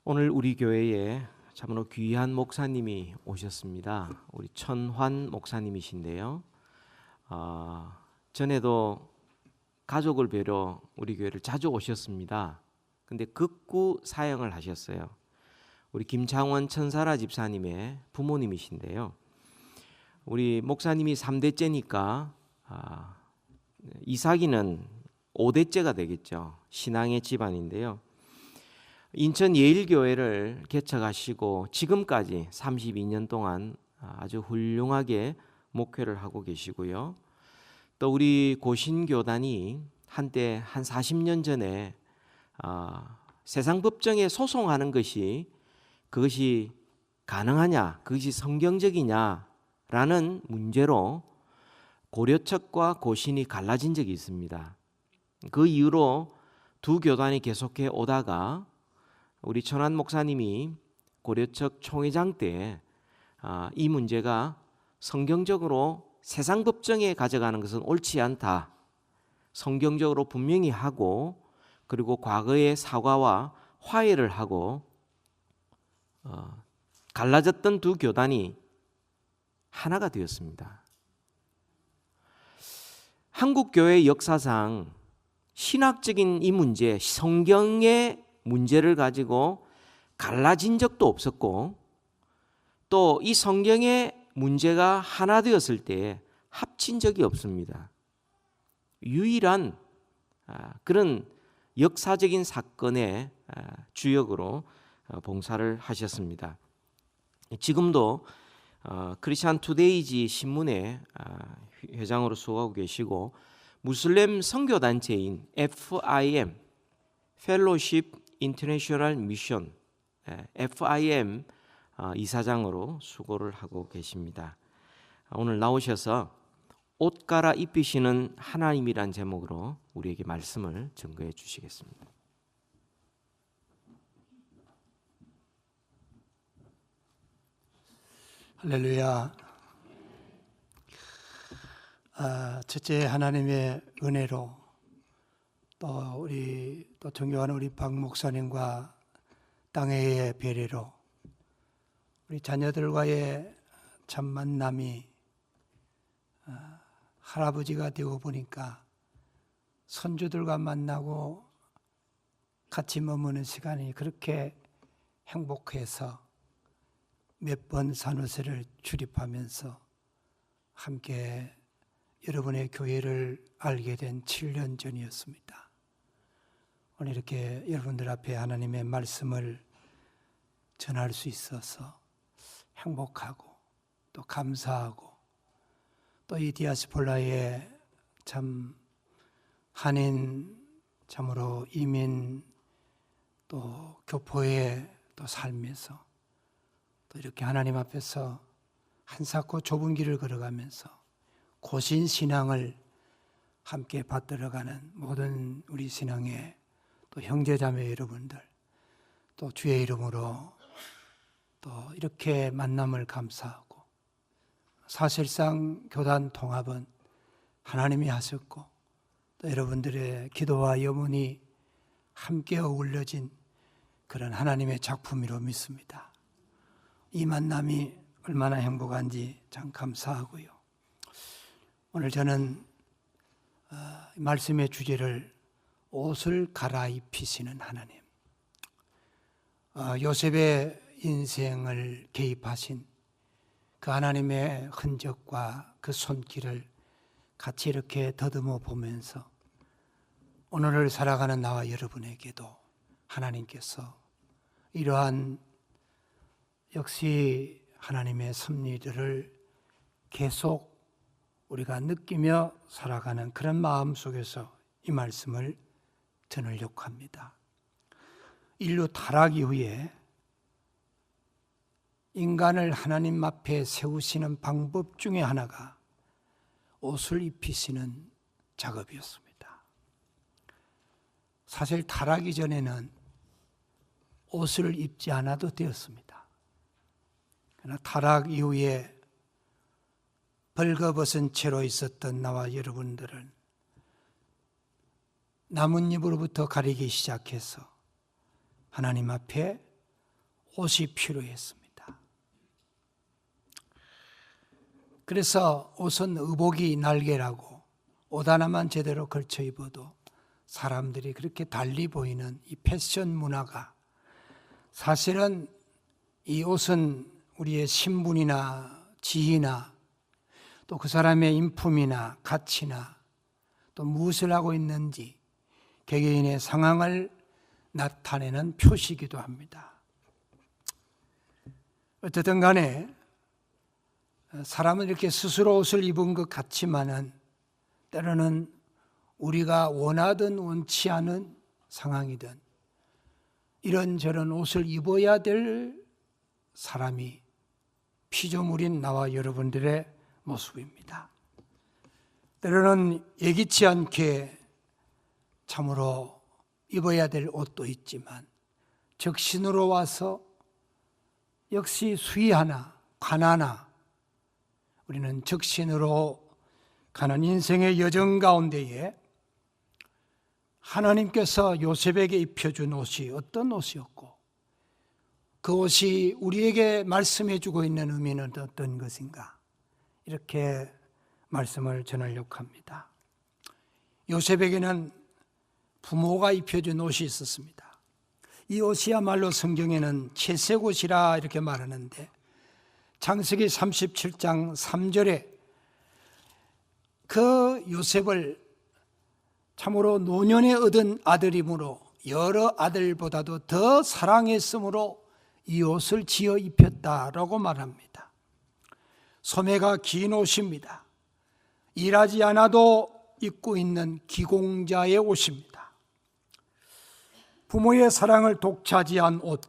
오늘 우리 교회에 참으로 귀한 목사님이 오셨습니다. 우리 천환 목사님이신데요. 전에도 가족을 뵈러 우리 교회를 자주 오셨습니다. 근데 극구 사역을 하셨어요. 우리 김창원 천사라 집사님의 부모님이신데요. 우리 목사님이 3대째니까 이삭이는 5대째가 되겠죠. 신앙의 집안인데요. 인천 예일교회를 개척하시고 지금까지 32년 동안 아주 훌륭하게 목회를 하고 계시고요. 또 우리 고신교단이 한때 한 40년 전에 세상 법정에 소송하는 그것이 가능하냐, 그것이 성경적이냐라는 문제로 고려척과 고신이 갈라진 적이 있습니다. 그 이후로 두 교단이 계속해 오다가 우리 천환 목사님이 고려척 총회장 때 이 문제가 성경적으로 세상 법정에 가져가는 것은 옳지 않다. 성경적으로 분명히 하고 그리고 과거의 사과와 화해를 하고 갈라졌던 두 교단이 하나가 되었습니다. 한국 교회 역사상 신학적인 이 문제, 성경의 문제를 가지고 갈라진 적도 없었고 또 이 성경의 문제가 하나 되었을 때 합친 적이 없습니다. 유일한 그런 역사적인 사건의 주역으로 봉사를 하셨습니다. 지금도 크리스천 투데이지 신문의 회장으로 수고하고 계시고 무슬림 선교단체인 FIM 펠로십 인터내셔널 미션 FIM 이사장으로 수고를 하고 계십니다. 오늘 나오셔서 옷 갈아 입히시는 하나님이란 제목으로 우리에게 말씀을 증거해 주시겠습니다. 할렐루야. 첫째 하나님의 은혜로 또 존경하는 우리 박 목사님과 땅의 배려로 우리 자녀들과의 참 만남이 할아버지가 되고 보니까 손주들과 만나고 같이 머무는 시간이 그렇게 행복해서 몇 번 산후세를 출입하면서 함께 여러분의 교회를 알게 된 7년 전이었습니다. 오늘 이렇게 여러분들 앞에 하나님의 말씀을 전할 수 있어서 행복하고 또 감사하고 또 이 디아스폴라의 참 한인 참으로 이민 또 교포의 또 삶에서 또 이렇게 하나님 앞에서 한사코 좁은 길을 걸어가면서 고신 신앙을 함께 받들어가는 모든 우리 신앙의 또 형제자매 여러분들 또 주의 이름으로 또 이렇게 만남을 감사하고 사실상 교단 통합은 하나님이 하셨고 또 여러분들의 기도와 염원이 함께 어울려진 그런 하나님의 작품이로 믿습니다. 이 만남이 얼마나 행복한지 참 감사하고요. 오늘 저는 말씀의 주제를 옷을 갈아입히시는 하나님, 요셉의 인생을 개입하신 그 하나님의 흔적과 그 손길을 같이 이렇게 더듬어 보면서 오늘을 살아가는 나와 여러분에게도 하나님께서 이러한 역시 하나님의 섭리들을 계속 우리가 느끼며 살아가는 그런 마음 속에서 이 말씀을 전하려고 합니다. 인류 타락 이후에 인간을 하나님 앞에 세우시는 방법 중에 하나가 옷을 입히시는 작업이었습니다. 사실 타락이 전에는 옷을 입지 않아도 되었습니다. 그러나 타락 이후에 벌거벗은 채로 있었던 나와 여러분들은 나뭇잎으로부터 가리기 시작해서 하나님 앞에 옷이 필요했습니다. 그래서 옷은 의복이 날개라고 옷 하나만 제대로 걸쳐 입어도 사람들이 그렇게 달리 보이는 이 패션 문화가, 사실은 이 옷은 우리의 신분이나 지위나 또 그 사람의 인품이나 가치나 또 무엇을 하고 있는지 개개인의 상황을 나타내는 표시이기도 합니다. 어쨌든 간에 사람은 이렇게 스스로 옷을 입은 것 같지만은 때로는 우리가 원하든 원치 않은 상황이든 이런저런 옷을 입어야 될 사람이 피조물인 나와 여러분들의 모습입니다. 때로는 예기치 않게 참으로 입어야 될 옷도 있지만 적신으로 와서 역시 수위하나 관하나 우리는 적신으로 가는 인생의 여정 가운데에 하나님께서 요셉에게 입혀준 옷이 어떤 옷이었고 그 옷이 우리에게 말씀해 주고 있는 의미는 어떤 것인가, 이렇게 말씀을 전하려고 합니다. 요셉에게는 부모가 입혀준 옷이 있었습니다. 이 옷이야말로 성경에는 채색 옷이라 이렇게 말하는데 창세기 37장 3절에 그 요셉을 참으로 노년에 얻은 아들이므로 여러 아들보다도 더 사랑했으므로 이 옷을 지어 입혔다라고 말합니다. 소매가 긴 옷입니다. 일하지 않아도 입고 있는 기공자의 옷입니다. 부모의 사랑을 독차지한 옷,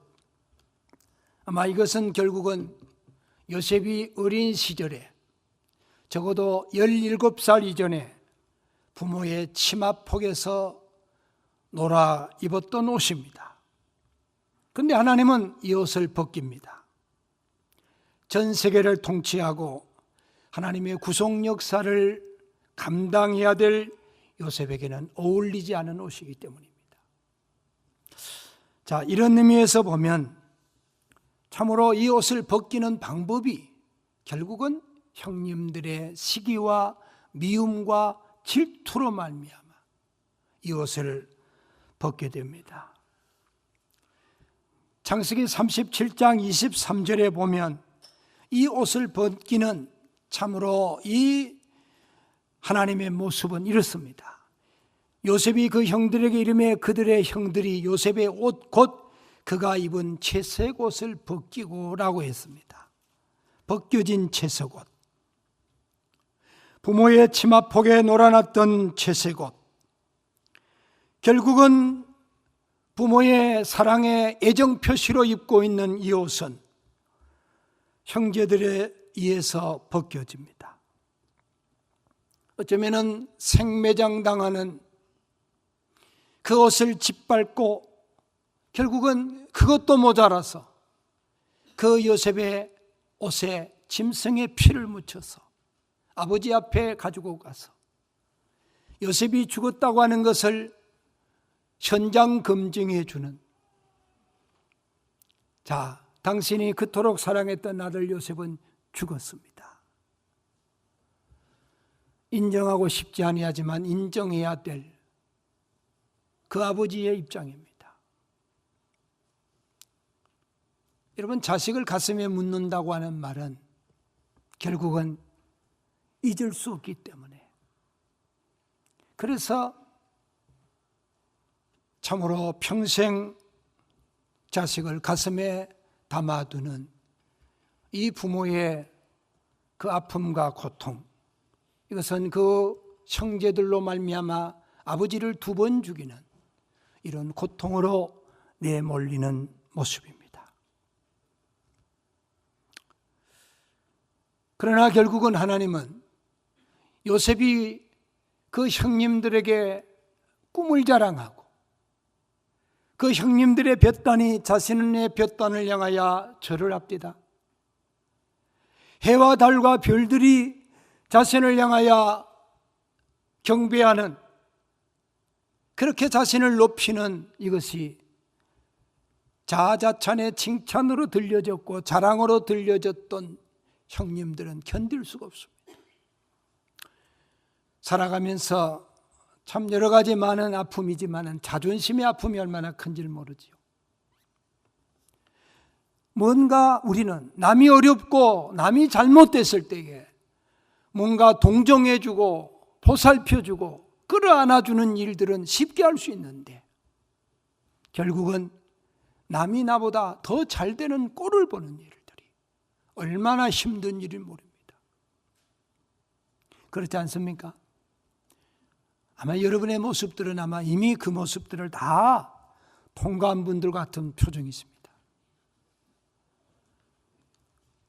아마 이것은 결국은 요셉이 어린 시절에 적어도 17살 이전에 부모의 치마폭에서 놀아 입었던 옷입니다. 그런데 하나님은 이 옷을 벗깁니다. 전 세계를 통치하고 하나님의 구속 역사를 감당해야 될 요셉에게는 어울리지 않은 옷이기 때문입니다. 자, 이런 의미에서 보면 참으로 이 옷을 벗기는 방법이 결국은 형님들의 시기와 미움과 질투로 말미암아 이 옷을 벗게 됩니다. 창세기 37장 23절에 보면 이 옷을 벗기는 참으로 이 하나님의 모습은 이렇습니다. 요셉이 그 형들에게 이르매 그들의 형들이 요셉의 옷 곧 그가 입은 채색 옷을 벗기고 라고 했습니다. 벗겨진 채색 옷, 부모의 치마폭에 놀아놨던 채색 옷, 결국은 부모의 사랑의 애정 표시로 입고 있는 이 옷은 형제들에 의해서 벗겨집니다. 어쩌면은 생매장 당하는 그 옷을 짓밟고 결국은 그것도 모자라서 그 요셉의 옷에 짐승의 피를 묻혀서 아버지 앞에 가지고 가서 요셉이 죽었다고 하는 것을 현장 검증해 주는, 자, 당신이 그토록 사랑했던 아들 요셉은 죽었습니다. 인정하고 싶지 아니하지만 인정해야 될 그 아버지의 입장입니다. 여러분, 자식을 가슴에 묻는다고 하는 말은 결국은 잊을 수 없기 때문에, 그래서 참으로 평생 자식을 가슴에 담아두는 이 부모의 그 아픔과 고통, 이것은 그 형제들로 말미암아 아버지를 2번 죽이는 이런 고통으로 내몰리는 모습입니다. 그러나 결국은 하나님은 요셉이 그 형님들에게 꿈을 자랑하고 그 형님들의 볕단이 자신의 볕단을 향하여 절을 합디다. 해와 달과 별들이 자신을 향하여 경배하는, 그렇게 자신을 높이는 이것이 자자찬의 칭찬으로 들려졌고 자랑으로 들려졌던 형님들은 견딜 수가 없습니다. 살아가면서 참 여러 가지 많은 아픔이지만 자존심의 아픔이 얼마나 큰지를 모르지요. 뭔가 우리는 남이 어렵고 남이 잘못됐을 때에 뭔가 동정해주고 보살펴주고 끌어안아주는 일들은 쉽게 할 수 있는데 결국은 남이 나보다 더 잘 되는 꼴을 보는 일들이 얼마나 힘든 일인지 모릅니다. 그렇지 않습니까? 아마 여러분의 모습들은 아마 이미 그 모습들을 다 통과한 분들 같은 표정이 있습니다.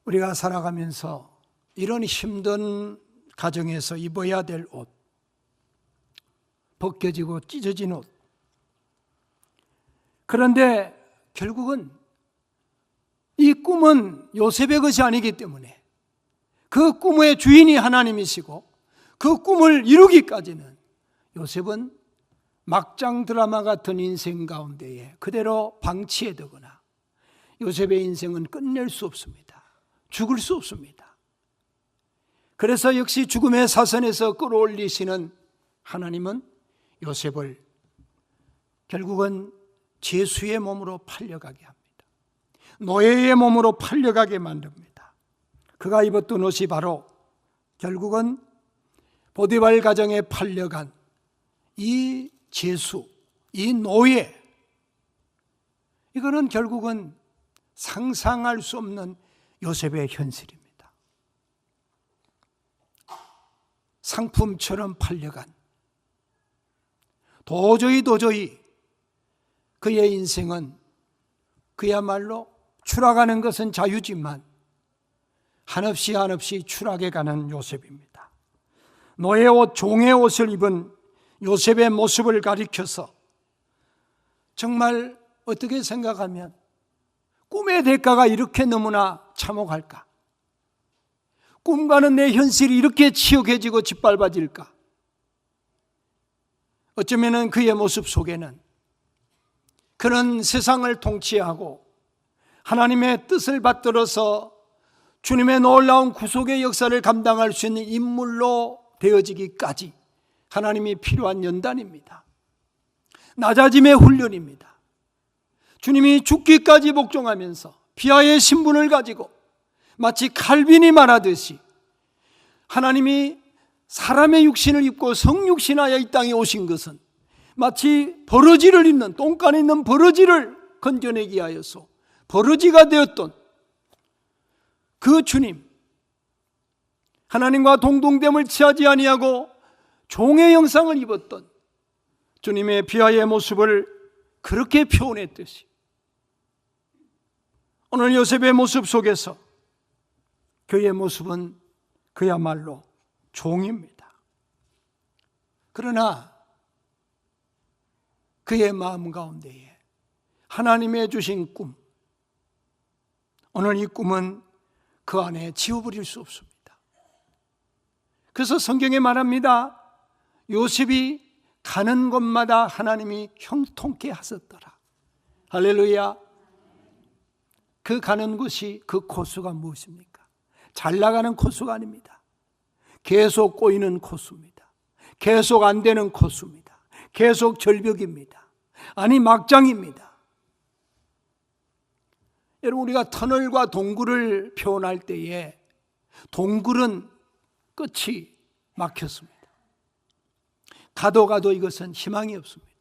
우리가 살아가면서 이런 힘든 가정에서 입어야 될 옷, 벗겨지고 찢어진 옷, 그런데 결국은 이 꿈은 요셉의 것이 아니기 때문에 그 꿈의 주인이 하나님이시고 그 꿈을 이루기까지는 요셉은 막장 드라마 같은 인생 가운데에 그대로 방치해두거나 요셉의 인생은 끝낼 수 없습니다. 죽을 수 없습니다. 그래서 역시 죽음의 사선에서 끌어올리시는 하나님은 요셉을 결국은 제수의 몸으로 팔려가게 합니다. 노예의 몸으로 팔려가게 만듭니다. 그가 입었던 옷이 바로 결국은 보디발 가정에 팔려간 이 제수, 이 노예, 이거는 결국은 상상할 수 없는 요셉의 현실입니다. 상품처럼 팔려간, 도저히 그의 인생은 그야말로 추락하는 것은 자유지만 한없이 추락해 가는 요셉입니다. 노예 옷, 종의 옷을 입은 요셉의 모습을 가리켜서 정말 어떻게 생각하면 꿈의 대가가 이렇게 너무나 참혹할까? 꿈과는 내 현실이 이렇게 치욕해지고 짓밟아질까? 어쩌면 그의 모습 속에는 그런 세상을 통치하고 하나님의 뜻을 받들어서 주님의 놀라운 구속의 역사를 감당할 수 있는 인물로 되어지기까지 하나님이 필요한 연단입니다. 낮아짐의 훈련입니다. 주님이 죽기까지 복종하면서 비하의 신분을 가지고 마치 칼빈이 말하듯이 하나님이 사람의 육신을 입고 성육신하여 이 땅에 오신 것은 마치 버러지를 입는, 똥간에 있는 버러지를 건져내기 하여서 버러지가 되었던 그 주님, 하나님과 동등됨을 취하지 아니하고 종의 형상을 입었던 주님의 비하의 모습을 그렇게 표현했듯이 오늘 요셉의 모습 속에서 그의 모습은 그야말로 종입니다. 그러나 그의 마음 가운데에 하나님의 주신 꿈, 오늘 이 꿈은 그 안에 지워버릴 수 없습니다. 그래서 성경에 말합니다. 요셉이 가는 곳마다 하나님이 형통케 하셨더라. 할렐루야. 그 가는 곳이, 그 코스가 무엇입니까? 잘 나가는 코스가 아닙니다. 계속 꼬이는 코스입니다. 계속 안 되는 코스입니다. 계속 절벽입니다. 아니 막장입니다. 여러분, 우리가 터널과 동굴을 표현할 때에 동굴은 끝이 막혔습니다. 가도 이것은 희망이 없습니다.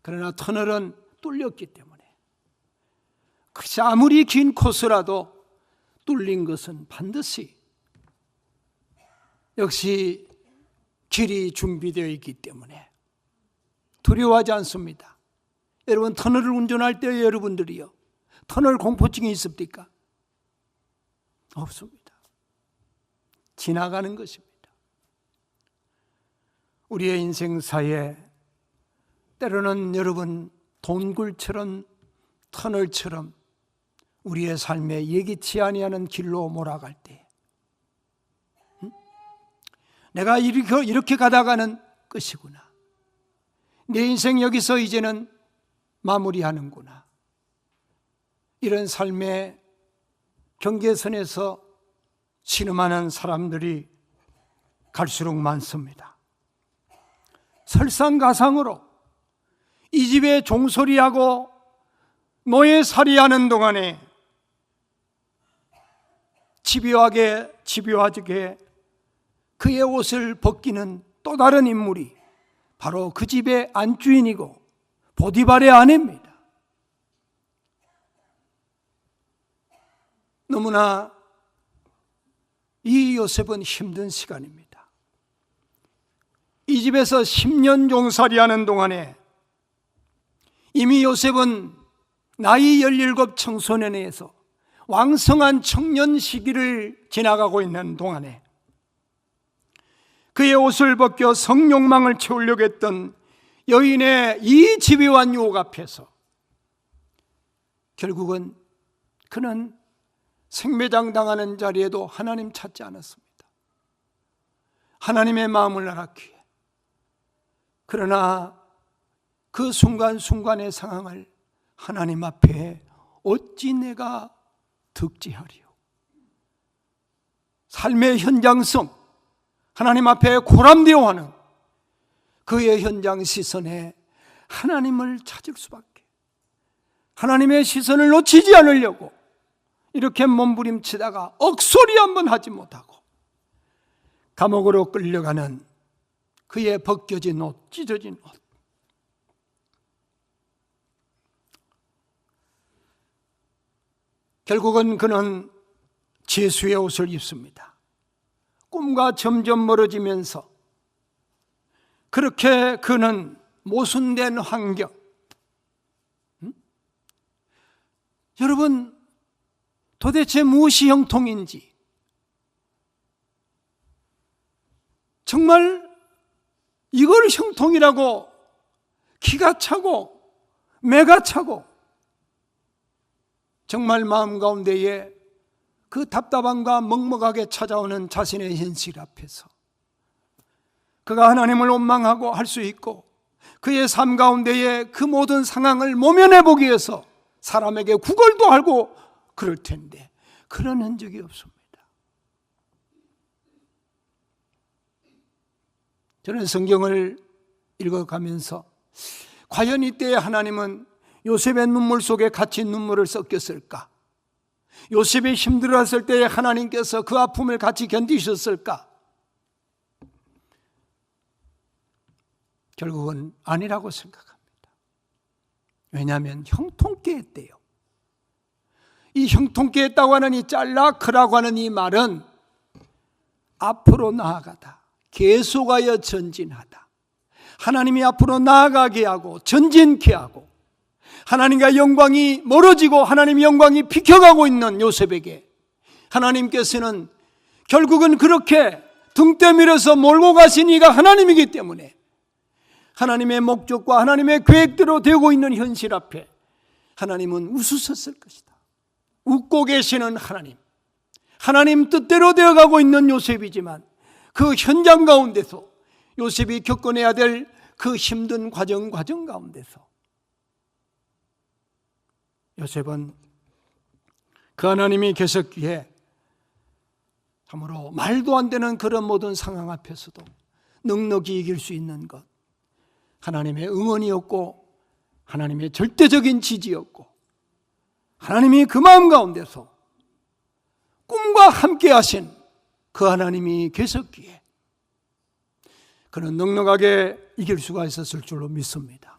그러나 터널은 뚫렸기 때문에 아무리 긴 코스라도 뚫린 것은 반드시 역시 길이 준비되어 있기 때문에 두려워하지 않습니다. 여러분, 터널을 운전할 때 여러분들이요, 터널 공포증이 있습니까? 없습니다. 지나가는 것입니다. 우리의 인생사에 때로는 여러분 동굴처럼 터널처럼 우리의 삶에 예기치 아니하는 길로 몰아갈 때 내가 이렇게 가다가는 끝이구나. 내 인생 여기서 이제는 마무리하는구나. 이런 삶의 경계선에서 신음하는 사람들이 갈수록 많습니다. 설상가상으로 이 집에 종소리하고 노예살이하는 동안에 집요하게 그의 옷을 벗기는 또 다른 인물이 바로 그 집의 안주인이고 보디발의 아내입니다. 너무나 이 요셉은 힘든 시간입니다. 이 집에서 10년 종살이하는 동안에 이미 요셉은 나이 17 청소년에서 왕성한 청년 시기를 지나가고 있는 동안에 그의 옷을 벗겨 성욕망을 채우려고 했던 여인의 이 집요한 유혹 앞에서 결국은 그는 생매장 당하는 자리에도 하나님 찾지 않았습니다. 하나님의 마음을 알았기에. 그러나 그 순간순간의 상황을 하나님 앞에 어찌 내가 득지하리요. 삶의 현장성, 하나님 앞에 고람되어하는 그의 현장 시선에 하나님을 찾을 수밖에, 하나님의 시선을 놓치지 않으려고 이렇게 몸부림치다가 억소리 한번 하지 못하고 감옥으로 끌려가는 그의 벗겨진 옷, 찢어진 옷. 결국은 그는 제수의 옷을 입습니다. 꿈과 점점 멀어지면서 그렇게 그는 모순된 환경. 여러분, 도대체 무엇이 형통인지, 정말 이걸 형통이라고 기가 차고 매가 차고 정말 마음 가운데에 그 답답함과 먹먹하게 찾아오는 자신의 현실 앞에서 그가 하나님을 원망하고 할 수 있고 그의 삶 가운데에 그 모든 상황을 모면해 보기 위해서 사람에게 구걸도 하고 그럴 텐데 그런 흔적이 없습니다. 저는 성경을 읽어가면서 과연 이때 하나님은 요셉의 눈물 속에 같이 눈물을 섞였을까? 요셉이 힘들었을 때에 하나님께서 그 아픔을 같이 견디셨을까? 결국은 아니라고 생각합니다. 왜냐하면 형통케 했대요. 이 형통케 했다고 하는 이 잘라 크라고 하는 이 말은 앞으로 나아가다, 계속하여 전진하다, 하나님이 앞으로 나아가게 하고 전진케 하고 하나님과 영광이 멀어지고 하나님의 영광이 비켜가고 있는 요셉에게 하나님께서는 결국은 그렇게 등 떠밀어서 몰고 가신 이가 하나님이기 때문에 하나님의 목적과 하나님의 계획대로 되고 있는 현실 앞에 하나님은 웃으셨을 것이다. 웃고 계시는 하나님, 하나님 뜻대로 되어가고 있는 요셉이지만 그 현장 가운데서 요셉이 겪어내야 될 그 힘든 과정 가운데서 요셉은 그 하나님이 계셨기에 참으로 말도 안 되는 그런 모든 상황 앞에서도 넉넉히 이길 수 있는 것, 하나님의 응원이었고 하나님의 절대적인 지지였고 하나님이 그 마음 가운데서 꿈과 함께 하신 그 하나님이 계셨기에 그는 넉넉하게 이길 수가 있었을 줄로 믿습니다.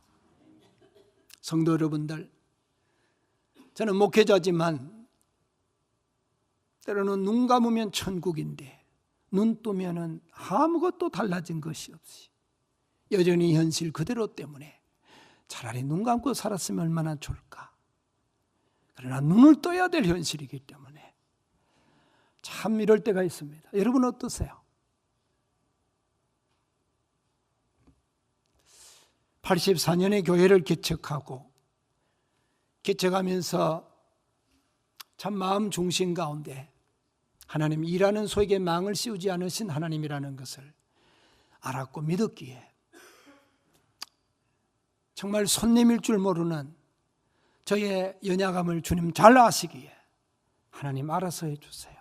성도 여러분들, 저는 목회자지만 때로는 눈 감으면 천국인데 눈 뜨면은 아무것도 달라진 것이 없이 여전히 현실 그대로 때문에 차라리 눈 감고 살았으면 얼마나 좋을까. 그러나 눈을 떠야 될 현실이기 때문에 참 이럴 때가 있습니다. 여러분 어떠세요? 84년에 교회를 개척하고 개척하면서 참 마음 중심 가운데 하나님 일하는 소에게 망을 씌우지 않으신 하나님이라는 것을 알았고 믿었기에 정말 손님일 줄 모르는 저의 연약함을 주님 잘 아시기에 하나님 알아서 해주세요.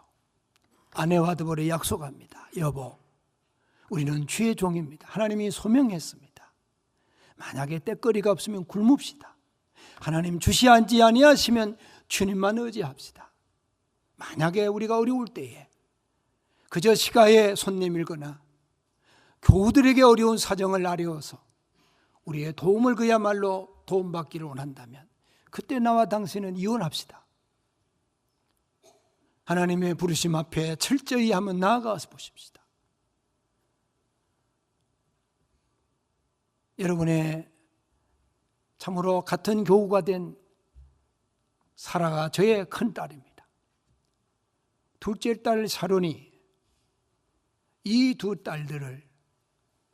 아내와 더불어 약속합니다. 여보, 우리는 주의 종입니다. 하나님이 소명했습니다. 만약에 때거리가 없으면 굶읍시다. 하나님 주시지 아니하시면 주님만 의지합시다. 만약에 우리가 어려울 때에 그저 시가에 손 내밀거나 교우들에게 어려운 사정을 아뢰어서 우리의 도움을 그야말로 도움받기를 원한다면 그때 나와 당신은 이혼합시다. 하나님의 부르심 앞에 철저히 한번 나아가서 보십시다. 여러분의 참으로 같은 교우가 된 사라가 저의 큰딸입니다. 둘째 딸 샤론이 이 두 딸들을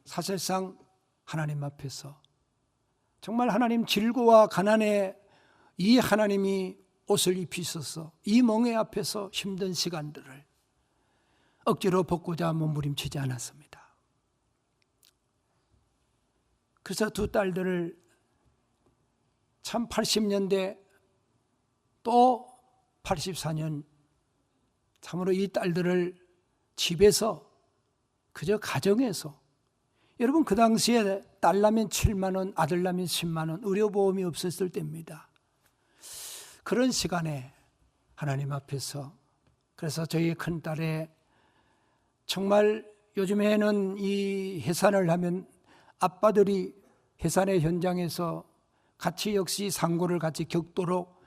사실상 하나님 앞에서 정말 하나님 질고와 가난에 이 하나님이 옷을 입히셔서 이 멍에 앞에서 힘든 시간들을 억지로 벗고자 몸부림치지 않았습니다. 그래서 두 딸들을 참 80년대 또 84년 참으로 이 딸들을 집에서 그저 가정에서 여러분 그 당시에 딸 나면 7만 원, 아들 나면 10만 원 의료보험이 없었을 때입니다. 그런 시간에 하나님 앞에서 그래서 저희 큰딸의 정말 요즘에는 이 해산을 하면 아빠들이 해산의 현장에서 같이 역시 상고를 같이 격도록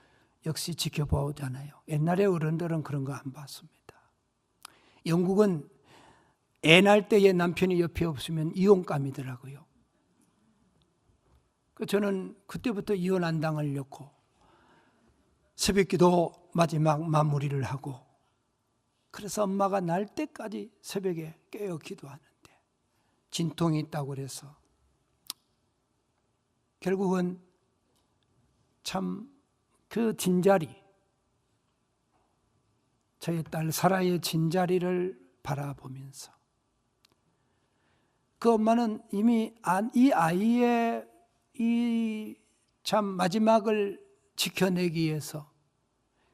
역시 지켜보잖아요. 옛날에 어른들은 그런 거 안 봤습니다. 영국은 애 낳을 때에 남편이 옆에 없으면 이혼감이더라고요. 저는 그때부터 이혼 안 당하려고 새벽기도 마지막 마무리를 하고 그래서 엄마가 날 때까지 새벽에 깨어 기도하는데 진통이 있다고 그래서 결국은 참 그 진자리 저희 딸 사라의 진자리를 바라보면서 그 엄마는 이미 이 아이의 이 참 마지막을 지켜내기 위해서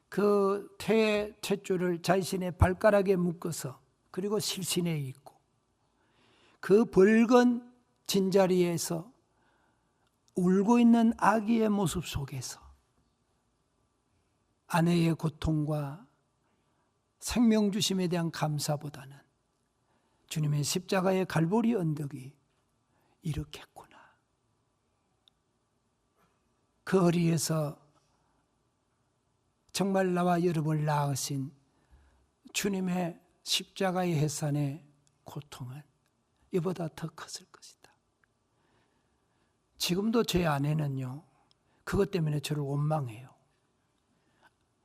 그 탯줄을 자신의 발가락에 묶어서 그리고 실신에 있고 그 붉은 진자리에서 울고 있는 아기의 모습 속에서 아내의 고통과 생명 주심에 대한 감사보다는 주님의 십자가의 갈보리 언덕이 이렇겠구나. 그 허리에서 정말 나와 여러분을 낳으신 주님의 십자가의 해산의 고통은 이보다 더 컸을 것이다. 지금도 제 아내는요, 그것 때문에 저를 원망해요.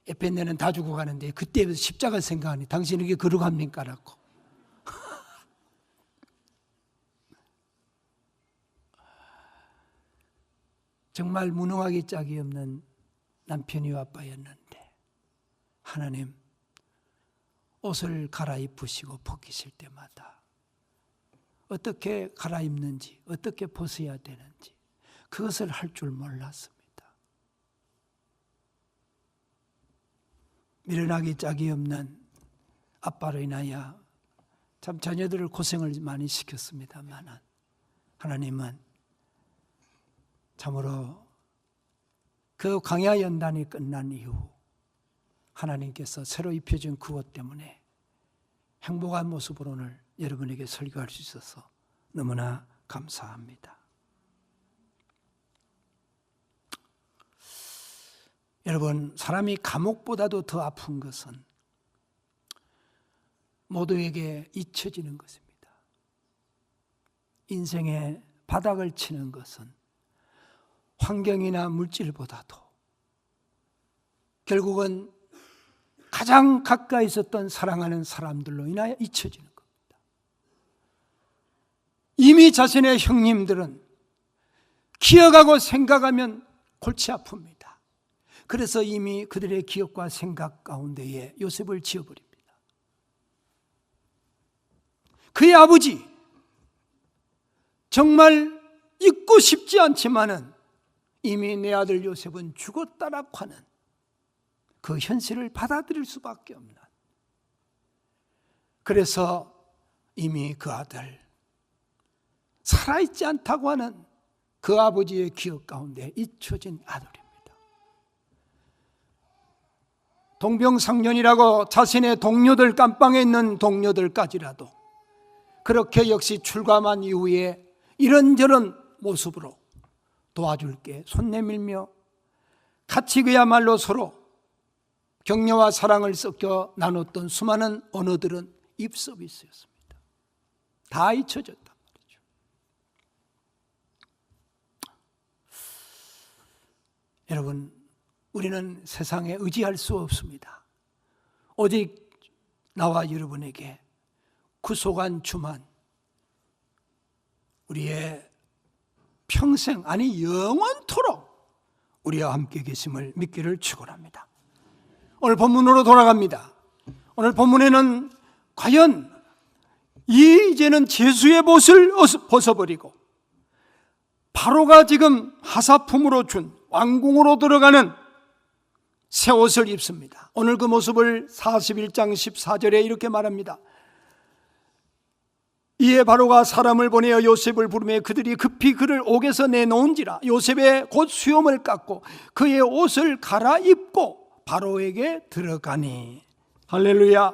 에펜네는 다 죽어가는데 그때 십자가 생각하니 당신에게 거룩합니까? 라고. 정말 무능하기 짝이 없는 남편이와 아빠였는데 하나님 옷을 갈아입으시고 벗기실 때마다 어떻게 갈아입는지 어떻게 벗어야 되는지 그것을 할 줄 몰랐습니다. 미련하기 짝이 없는 아빠로 인하여 참 자녀들을 고생을 많이 시켰습니다만 하나님은 참으로 그 광야 연단이 끝난 이후 하나님께서 새로 입혀준 그 옷 때문에 행복한 모습으로 오늘 여러분에게 설교할 수 있어서 너무나 감사합니다. 여러분, 사람이 감옥보다도 더 아픈 것은 모두에게 잊혀지는 것입니다. 인생의 바닥을 치는 것은 환경이나 물질보다도 결국은 가장 가까이 있었던 사랑하는 사람들로 인하여 잊혀지는 겁니다. 이미 자신의 형님들은 기억하고 생각하면 골치 아픕니다. 그래서 이미 그들의 기억과 생각 가운데에 요셉을 지어버립니다. 그의 아버지 정말 잊고 싶지 않지만은 이미 내 아들 요셉은 죽었다라고 하는 그 현실을 받아들일 수밖에 없는, 그래서 이미 그 아들 살아있지 않다고 하는 그 아버지의 기억 가운데 잊혀진 아들입니다. 동병상련이라고 자신의 동료들, 깜빵에 있는 동료들까지라도 그렇게 역시 출감한 이후에 이런저런 모습으로 도와줄게 손 내밀며 같이 그야말로 서로 격려와 사랑을 섞여 나눴던 수많은 언어들은 입서비스였습니다. 다 잊혀졌단 말이죠. 여러분, 우리는 세상에 의지할 수 없습니다. 오직 나와 여러분에게 구속한 주만 우리의 평생, 아니 영원토록 우리와 함께 계심을 믿기를 축원합니다. 오늘 본문으로 돌아갑니다. 오늘 본문에는 과연 이제는 제수의 벗을 벗어버리고 바로가 지금 하사품으로 준 왕궁으로 들어가는 새 옷을 입습니다. 오늘 그 모습을 41장 14절에 이렇게 말합니다. 이에 바로가 사람을 보내어 요셉을 부르며 그들이 급히 그를 옥에서 내놓은지라 요셉의 곧 수염을 깎고 그의 옷을 갈아입고 바로에게 들어가니. 할렐루야.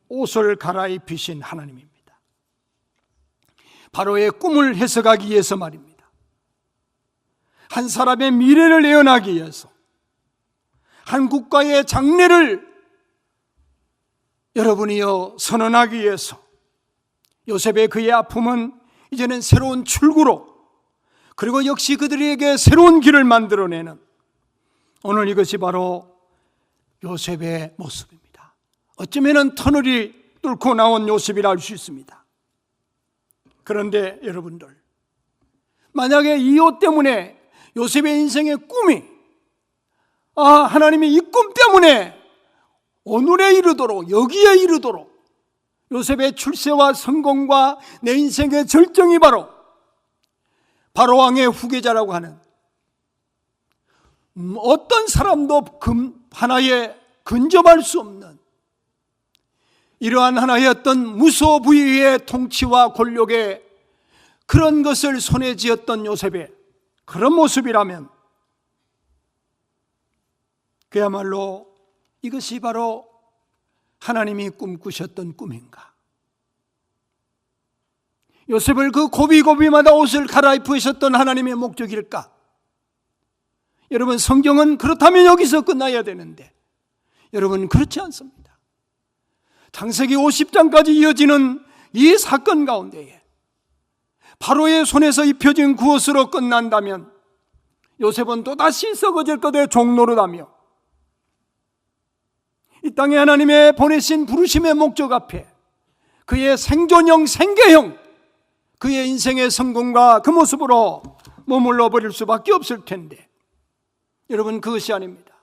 옷을 갈아입히신 하나님입니다. 바로의 꿈을 해석하기 위해서 말입니다. 한 사람의 미래를 예언하기 위해서, 한 국가의 장래를 여러분이여 선언하기 위해서 요셉의 그의 아픔은 이제는 새로운 출구로, 그리고 역시 그들에게 새로운 길을 만들어내는, 오늘 이것이 바로 요셉의 모습입니다. 어쩌면 터널이 뚫고 나온 요셉이라 할 수 있습니다. 그런데 여러분들, 만약에 이 옷 때문에 요셉의 인생의 꿈이, 하나님이 이 꿈 때문에 오늘에 이르도록, 여기에 이르도록 요셉의 출세와 성공과 내 인생의 절정이 바로 바로왕의 후계자라고 하는, 어떤 사람도 하나에 근접할 수 없는 이러한 하나의 어떤 무소부위의 통치와 권력의 그런 것을 손에 쥐었던 요셉의 그런 모습이라면 그야말로 이것이 바로 하나님이 꿈꾸셨던 꿈인가? 요셉을 그 고비고비마다 옷을 갈아입으셨던 하나님의 목적일까? 여러분, 성경은 그렇다면 여기서 끝나야 되는데 여러분, 그렇지 않습니다. 창세기 50장까지 이어지는 이 사건 가운데에 바로의 손에서 입혀진 그 옷으로 끝난다면 요셉은 또다시 썩어질 것의 종노릇하며 이 땅에 하나님의 보내신 부르심의 목적 앞에 그의 생존형, 생계형, 그의 인생의 성공과 그 모습으로 머물러 버릴 수밖에 없을 텐데 여러분, 그것이 아닙니다.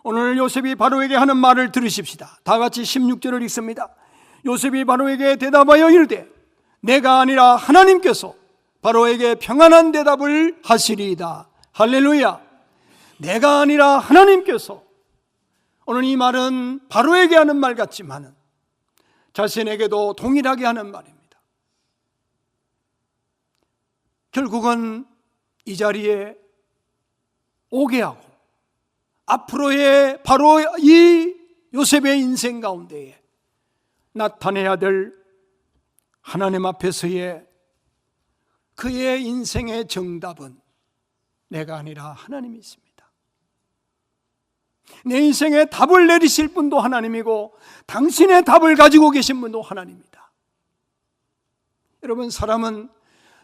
오늘 요셉이 바로에게 하는 말을 들으십시다. 다 같이 16절을 읽습니다. 요셉이 바로에게 대답하여 이르되 내가 아니라 하나님께서 바로에게 평안한 대답을 하시리이다. 할렐루야. 내가 아니라 하나님께서. 오늘 이 말은 바로에게 하는 말 같지만 자신에게도 동일하게 하는 말입니다. 결국은 이 자리에 오게 하고 앞으로의 바로 이 요셉의 인생 가운데에 나타내야 될 하나님 앞에서의 그의 인생의 정답은 내가 아니라 하나님이십니다. 내 인생에 답을 내리실 분도 하나님이고 당신의 답을 가지고 계신 분도 하나님입니다. 여러분, 사람은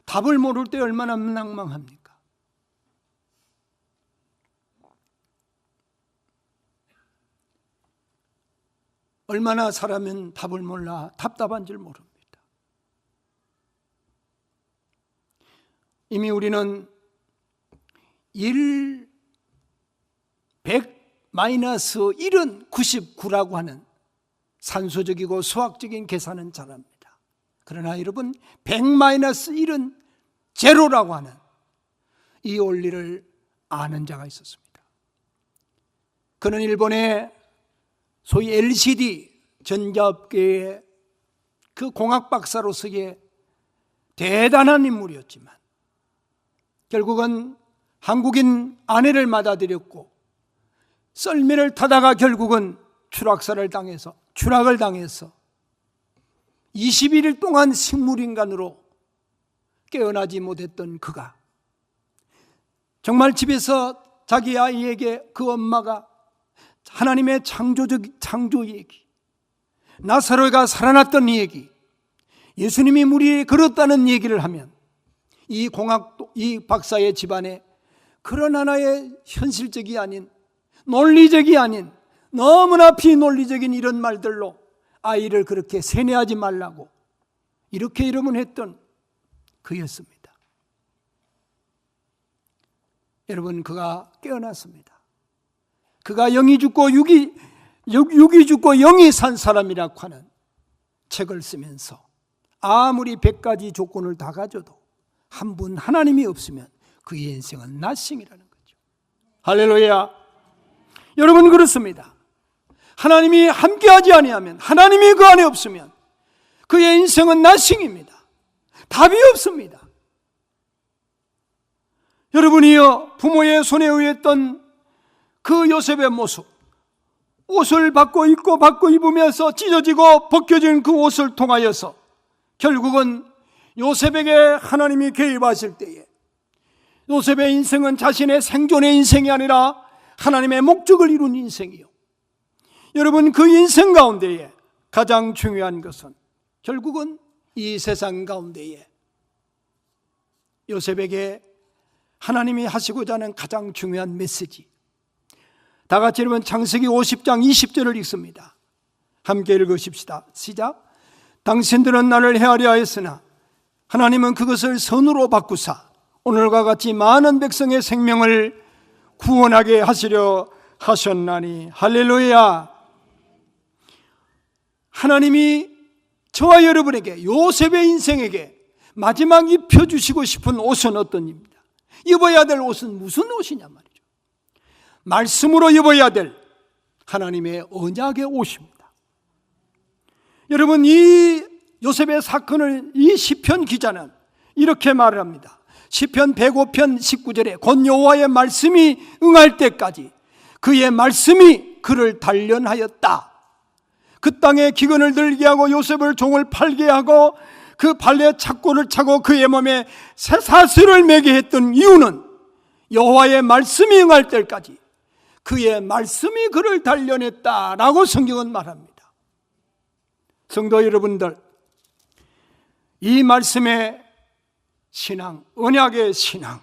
답을 모를 때 얼마나 낭망합니까? 얼마나 사람은 답을 몰라 답답한 줄 모릅니다. 이미 우리는 100 마이너스 1은 99라고 하는 산수적이고 수학적인 계산은 잘합니다. 그러나 여러분, 100 마이너스 1은 제로라고 하는 이 원리를 아는 자가 있었습니다. 그는 일본의 소위 LCD 전자업계의 그 공학 박사로서의 대단한 인물이었지만 결국은 한국인 아내를 맞아들였고 썰매를 타다가 결국은 추락을 당해서 21일 동안 식물인간으로 깨어나지 못했던 그가 정말 집에서 자기 아이에게 그 엄마가 하나님의 창조 얘기, 나사로가 살아났던 얘기, 예수님이 물 위에 걸었다는 얘기를 하면 이 박사의 집안에 그런 하나의 현실적이 아닌, 논리적이 아닌, 너무나 비논리적인 이런 말들로 아이를 그렇게 세뇌하지 말라고 이렇게 이름은 그였습니다. 여러분, 그가 깨어났습니다. 그가 영이 죽고 육이 죽고 영이 산 사람이라고 하는 책을 쓰면서 아무리 100가지 조건을 다 가져도 한 분 하나님이 없으면 그의 인생은 나싱이라는 거죠. 할렐루야. 여러분, 그렇습니다. 하나님이 함께하지 아니하면, 하나님이 그 안에 없으면 그의 인생은 나싱입니다. 답이 없습니다. 여러분이요, 부모의 손에 의했던 그 요셉의 모습, 옷을 받고 입으면서 찢어지고 벗겨진 그 옷을 통하여서 결국은 요셉에게 하나님이 개입하실 때에 요셉의 인생은 자신의 생존의 인생이 아니라 하나님의 목적을 이룬 인생이요, 여러분, 그 인생 가운데에 가장 중요한 것은 결국은 이 세상 가운데에 요셉에게 하나님이 하시고자 하는 가장 중요한 메시지, 다 같이 여러분 창세기 50장 20절을 읽습니다. 함께 읽으십시다. 시작. 당신들은 나를 헤아려 하였으나 하나님은 그것을 선으로 바꾸사 오늘과 같이 많은 백성의 생명을 구원하게 하시려 하셨나니. 할렐루야. 하나님이 저와 여러분에게, 요셉의 인생에게 마지막 입혀주시고 싶은 옷은 어떤 입니다. 입어야 될 옷은 무슨 옷이냐 말이죠. 말씀으로 입어야 될 하나님의 언약의 옷입니다. 여러분, 이 요셉의 사건을 이 시편 기자는 이렇게 말을 합니다. 시편 105편 19절에 곧 여호와의 말씀이 응할 때까지 그의 말씀이 그를 단련하였다. 그 땅에 기근을 들게 하고 요셉을 종을 팔게 하고 그 발에 착고를 차고 그의 몸에 쇠사슬을 매게 했던 이유는 여호와의 말씀이 응할 때까지 그의 말씀이 그를 단련했다라고 성경은 말합니다. 성도 여러분들, 이 말씀의 신앙, 언약의 신앙,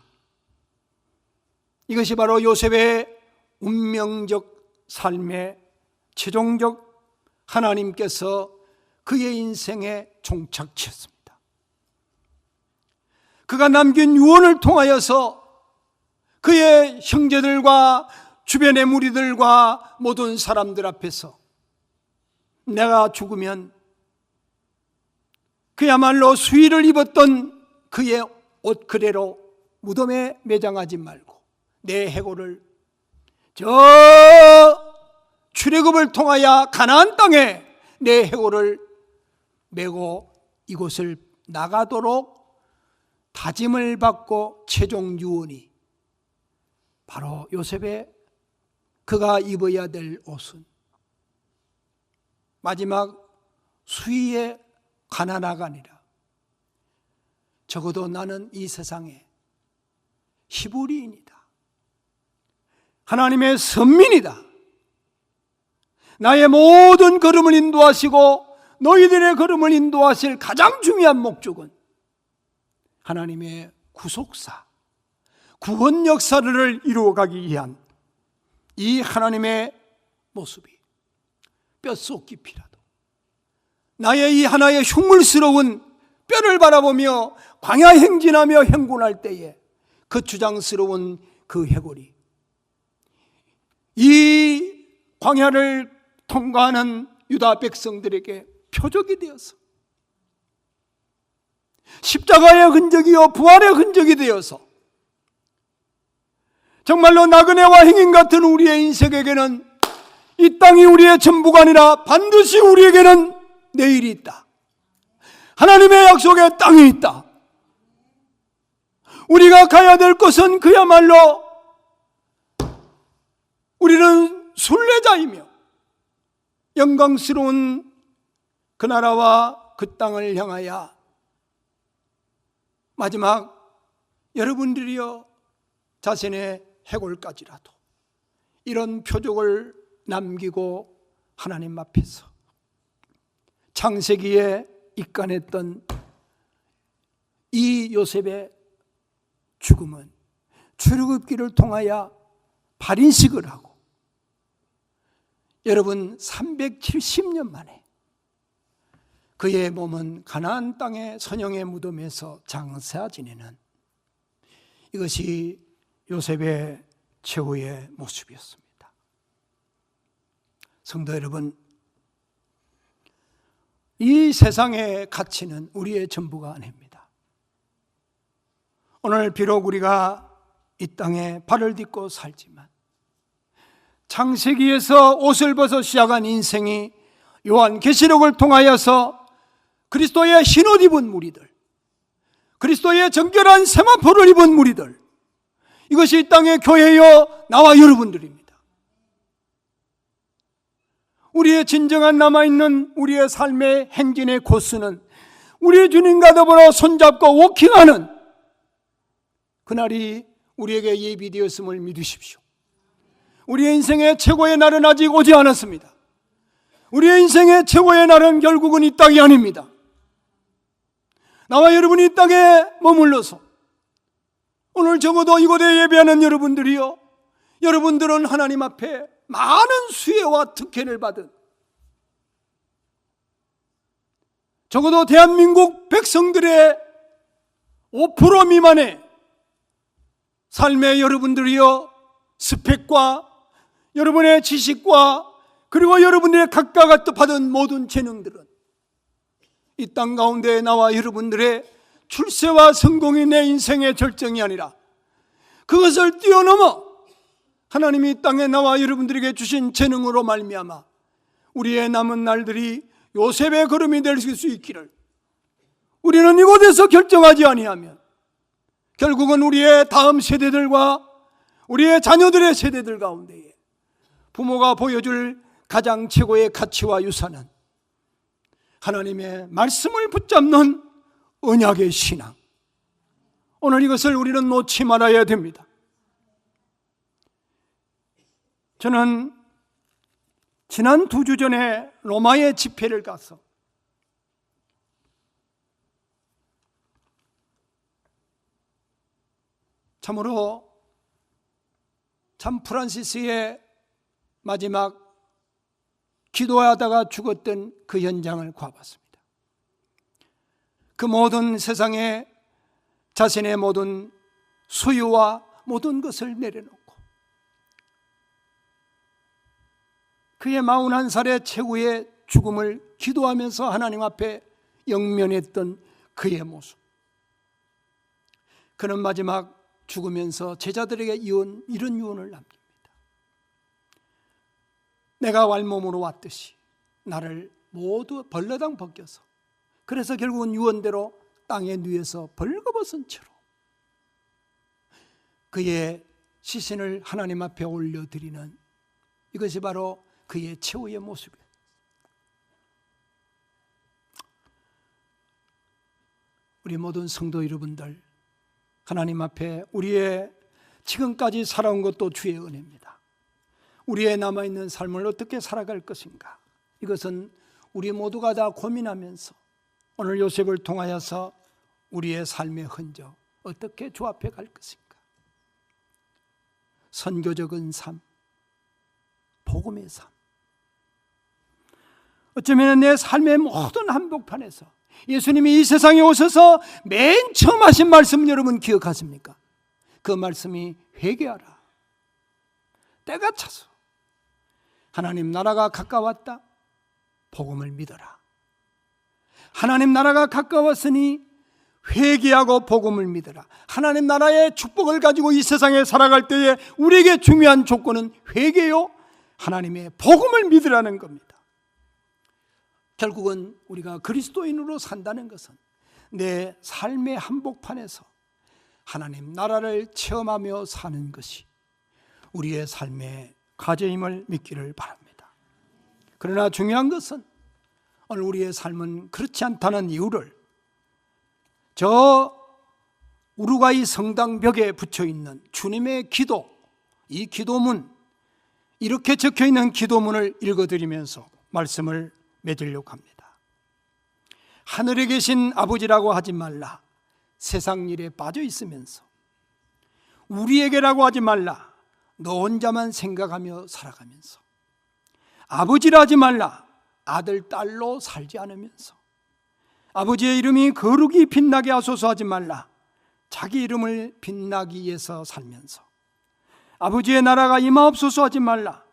이것이 바로 요셉의 운명적 삶의 최종적 하나님께서 그의 인생의 종착지였습니다. 그가 남긴 유언을 통하여서 그의 형제들과 주변의 무리들과 모든 사람들 앞에서 내가 죽으면 그야말로 수의를 입었던 그의 옷 그대로 무덤에 매장하지 말고 내 해골을 저 출애굽을 통하여 가나안 땅에 내 해골을 메고 이곳을 나가도록 다짐을 받고 최종 유언이 바로 요셉의 그가 입어야 될 옷은 마지막 수위의 가나나가 아니라 적어도 나는 이 세상에 히브리인이다, 하나님의 선민이다, 나의 모든 걸음을 인도하시고 너희들의 걸음을 인도하실 가장 중요한 목적은 하나님의 구속사, 구원 역사를 이루어가기 위한 이 하나님의 모습이 뼛속 깊이라도 나의 이 하나의 흉물스러운 뼈를 바라보며 광야 행진하며 행군할 때에 그 주장스러운 그 해골이 이 광야를 통과하는 유다 백성들에게 표적이 되어서 십자가의 흔적이요 부활의 흔적이 되어서 정말로 나그네와 행인 같은 우리의 인생에게는 이 땅이 우리의 전부가 아니라 반드시 우리에게는 내일이 있다. 하나님의 약속의 땅이 있다. 우리가 가야 될 곳은 그야말로 우리는 순례자이며 영광스러운 그 나라와 그 땅을 향하여 마지막 여러분들이여 자신의 해골까지라도 이런 표적을 남기고 하나님 앞에서 창세기에 입간했던 이 요셉의 죽음은 출애굽기를 통하여 발인식을 하고 여러분 370년 만에 그의 몸은 가나안 땅의 선영의 무덤에서 장사 지내는 이것이 요셉의 최후의 모습이었습니다. 성도 여러분, 이 세상의 가치는 우리의 전부가 아닙니다. 오늘 비록 우리가 이 땅에 발을 딛고 살지만 창세기에서 옷을 벗어 시작한 인생이 요한계시록을 통하여서 그리스도의 흰옷 입은 무리들, 그리스도의 정결한 세마포를 입은 무리들, 이것이 이 땅의 교회여 나와 여러분들입니다. 우리의 진정한 남아있는 우리의 삶의 행진의 코스는 우리의 주님과 더불어 손잡고 워킹하는 그날이 우리에게 예비되었음을 믿으십시오. 우리의 인생의 최고의 날은 아직 오지 않았습니다. 우리의 인생의 최고의 날은 결국은 이 땅이 아닙니다. 나와 여러분이 이 땅에 머물러서 오늘 적어도 이곳에 예배하는 여러분들이요, 여러분들은 하나님 앞에 많은 수혜와 특혜를 받은, 적어도 대한민국 백성들의 5% 미만의 삶의 여러분들이요, 스펙과 여러분의 지식과 그리고 여러분들의 각각 받은 모든 재능들은 이 땅 가운데 나와 여러분들의 출세와 성공이 내 인생의 절정이 아니라 그것을 뛰어넘어 하나님이 이 땅에 나와 여러분들에게 주신 재능으로 말미암아 우리의 남은 날들이 요셉의 걸음이 될 수 있기를 우리는 이곳에서 결정하지 아니하면 결국은 우리의 다음 세대들과 우리의 자녀들의 세대들 가운데에 부모가 보여줄 가장 최고의 가치와 유산은 하나님의 말씀을 붙잡는 언약의 신앙, 오늘 이것을 우리는 놓지 말아야 됩니다. 저는 지난 2주 전에 로마의 집회를 가서 참으로 참 프란시스의 마지막 기도하다가 죽었던 그 현장을 가봤습니다. 그 모든 세상에 자신의 모든 소유와 모든 것을 내려놓고 그의 41살의 최후의 죽음을 기도하면서 하나님 앞에 영면했던 그의 모습. 그는 마지막 죽으면서 제자들에게 이런 유언을 남깁니다. 내가 wal몸으로 왔듯이 나를 모두 벌레당 벗겨서, 그래서 결국은 유언대로 땅에 누워서 벌거벗은 채로 그의 시신을 하나님 앞에 올려드리는, 이것이 바로 그의 최후의 모습이에요. 우리 모든 성도 여러분들, 하나님 앞에 우리의 지금까지 살아온 것도 주의 은혜입니다. 우리의 남아있는 삶을 어떻게 살아갈 것인가, 이것은 우리 모두가 다 고민하면서 오늘 요셉을 통하여서 우리의 삶의 흔적 어떻게 조합해 갈 것인가. 선교적인 삶, 복음의 삶, 어쩌면 내 삶의 모든 한복판에서 예수님이 이 세상에 오셔서 맨 처음 하신 말씀 여러분 기억하십니까? 그 말씀이 회개하라, 때가 차서 하나님 나라가 가까웠다, 복음을 믿어라. 하나님 나라가 가까웠으니 회개하고 복음을 믿어라. 하나님 나라의 축복을 가지고 이 세상에 살아갈 때에 우리에게 중요한 조건은 회개요, 하나님의 복음을 믿으라는 겁니다. 결국은 우리가 그리스도인으로 산다는 것은 내 삶의 한복판에서 하나님 나라를 체험하며 사는 것이 우리의 삶의 과제임을 믿기를 바랍니다. 그러나 중요한 것은 오늘 우리의 삶은 그렇지 않다는 이유를 저 우루과이 성당 벽에 붙여있는 주님의 기도, 이 기도문, 이렇게 적혀있는 기도문을 읽어드리면서 말씀을 맺으려고 합니다. 하늘에 계신 아버지라고 하지 말라. 세상 일에 빠져 있으면서 우리에게라고 하지 말라. 너 혼자만 생각하며 살아가면서 아버지라 하지 말라. 아들, 딸로 살지 않으면서 아버지의 이름이 거룩히 빛나게 하소서 하지 말라. 자기 이름을 빛나기 위해서 살면서 아버지의 나라가 임하옵소서 하지 말라.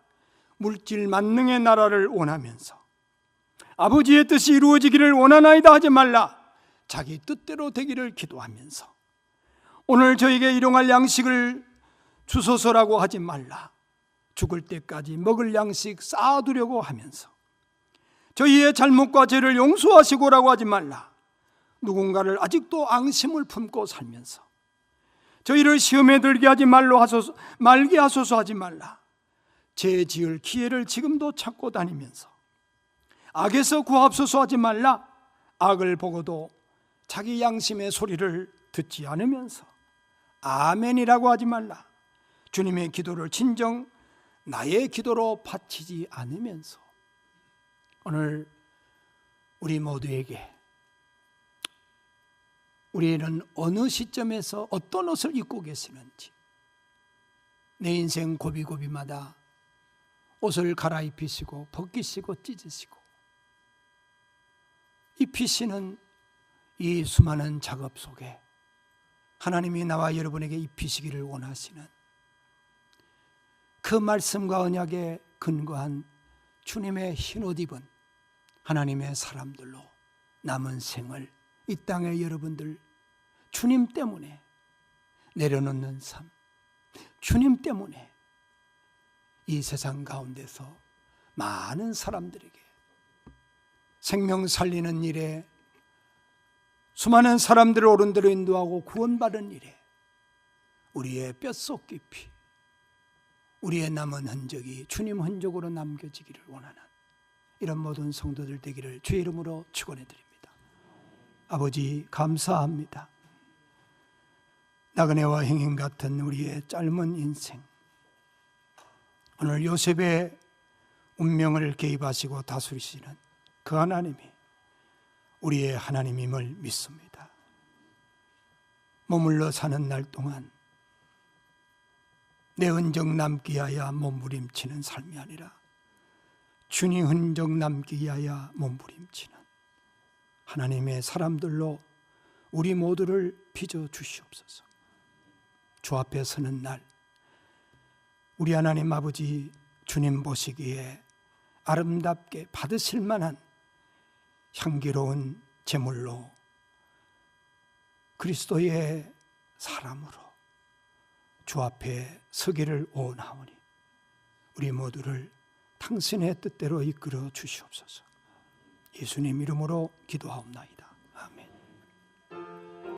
물질 만능의 나라를 원하면서 아버지의 뜻이 이루어지기를 원하나이다 하지 말라. 자기 뜻대로 되기를 기도하면서 오늘 저에게 일용할 양식을 주소서라고 하지 말라. 죽을 때까지 먹을 양식 쌓아두려고 하면서 저희의 잘못과 죄를 용서하시고라고 하지 말라. 누군가를 아직도 앙심을 품고 살면서 저희를 시험에 들게 하지 말게 하소서 하지 말라. 죄 지을 기회를 지금도 찾고 다니면서 악에서 구하옵소서 하지 말라. 악을 보고도 자기 양심의 소리를 듣지 않으면서 아멘이라고 하지 말라. 주님의 기도를 진정 나의 기도로 바치지 않으면서 오늘 우리 모두에게 우리는 어느 시점에서 어떤 옷을 입고 계시는지 내 인생 고비고비마다 옷을 갈아입히시고 벗기시고 찢으시고 입히시는 이 수많은 작업 속에 하나님이 나와 여러분에게 입히시기를 원하시는 그 말씀과 언약에 근거한 주님의 흰옷 입은 하나님의 사람들로 남은 생을 이 땅의 여러분들 주님 때문에 내려놓는 삶, 주님 때문에 이 세상 가운데서 많은 사람들에게 생명 살리는 일에 수많은 사람들을 옳은대로 인도하고 구원받은 일에 우리의 뼛속 깊이 우리의 남은 흔적이 주님 흔적으로 남겨지기를 원하는 이런 모든 성도들 되기를 주의 이름으로 축원해 드립니다. 아버지 감사합니다. 나그네와 행인 같은 우리의 짧은 인생, 오늘 요셉의 운명을 개입하시고 다스리시는 그 하나님이 우리의 하나님임을 믿습니다. 머물러 사는 날 동안 내 흔적 남기 위하여 몸부림치는 삶이 아니라 주님 흔적 남기 위하여 몸부림치는 하나님의 사람들로 우리 모두를 빚어 주시옵소서. 주 앞에 서는 날 우리 하나님 아버지 주님 보시기에 아름답게 받으실 만한 향기로운 제물로 그리스도의 사람으로 주 앞에 서기를 원하오니 우리 모두를 당신의 뜻대로 이끌어 주시옵소서. 예수님 이름으로 기도하옵나이다.